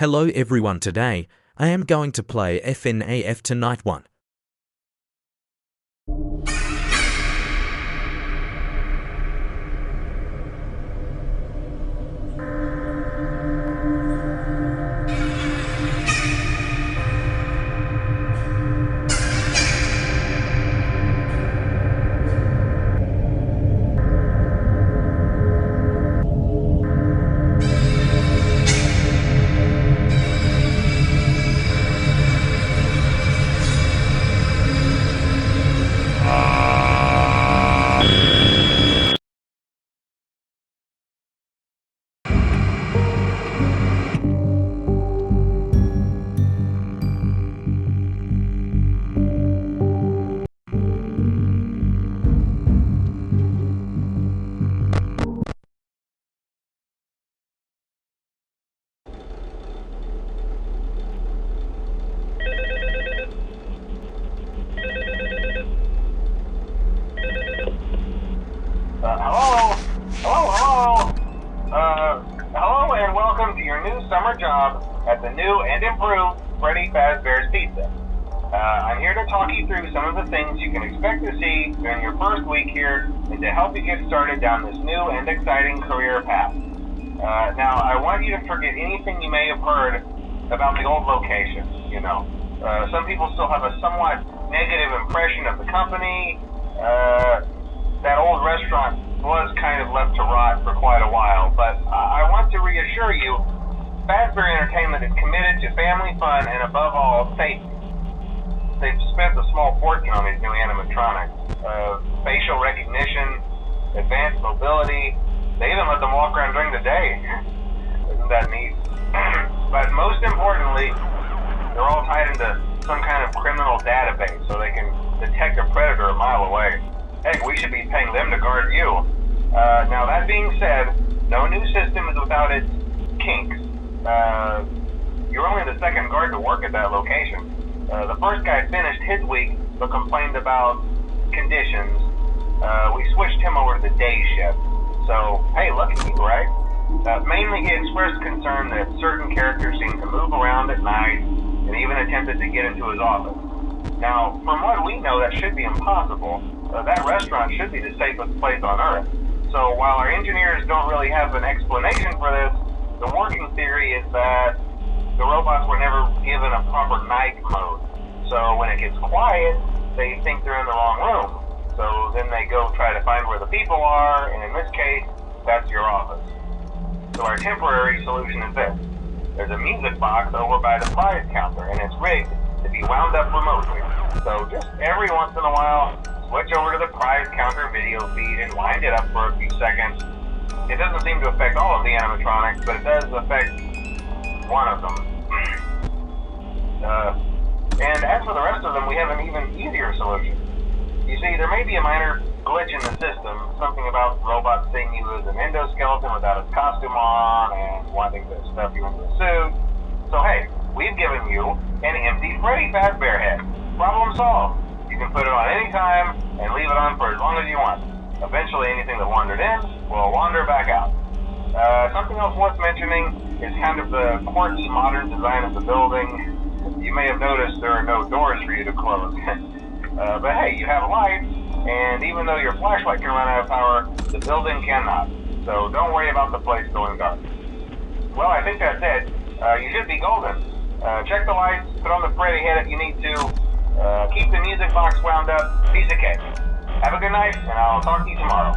Hello everyone, today I am going to play FNAF Tonight 1. Hello and welcome to your new summer job at the new and improved Freddy Fazbear's Pizza. I'm here to talk you through some of the things you can expect to see during your first week here and to help you get started down this new and exciting career path. Now, I want you to forget anything you may have heard about the old location, some people still have a somewhat negative impression of the company. That old restaurant was kind of left to rot for quite a while, but I want to reassure you, Fazbear Entertainment is committed to family fun and above all, safety. They've spent a small fortune on these new animatronics. Facial recognition, advanced mobility, they even let them walk around during the day. Isn't that neat? But most importantly, they're all tied into some kind of criminal database so they can detect a predator a mile away. Heck, we should be paying them to guard you. Now that being said, no new system is without its kinks. You're only the second guard to work at that location. The first guy finished his week but complained about conditions. We switched him over to the day shift. So, hey, lucky you, right? Mainly he expressed concern that certain characters seemed to move around at night and even attempted to get into his office. Now, from what we know, that should be impossible. That restaurant should be the safest place on Earth. So while our engineers don't really have an explanation for this, the working theory is that the robots were never given a proper night mode. So when it gets quiet, they think they're in the wrong room. So then they go try to find where the people are, and in this case, that's your office. So our temporary solution is this. There's a music box over by the prize counter, and it's rigged to be wound up remotely. So just every once in a while, switch over to the prize counter video feed and wind it up for a few seconds. It doesn't seem to affect all of the animatronics, but it does affect one of them. And as for the rest of them, we have an even easier solution. You see, there may be a minor glitch in the system, something about robots seeing you as an endoskeleton without its costume on and wanting to stuff you into a suit. So hey, we've given you an empty Freddy Fazbear head. Problem solved. You can put it on any time and leave it on for as long as you want. Eventually anything that wandered in will wander back out. Something else worth mentioning is kind of the quirky modern design of the building. You may have noticed there are no doors for you to close. But hey, you have lights, and even though your flashlight can run out of power, the building cannot. So don't worry about the place going dark. Well, I think that's it. You should be golden. Check the lights, put on the Freddy head if you need to. Keep the music box wound up. Piece of cake. Have a good night, and I'll talk to you tomorrow.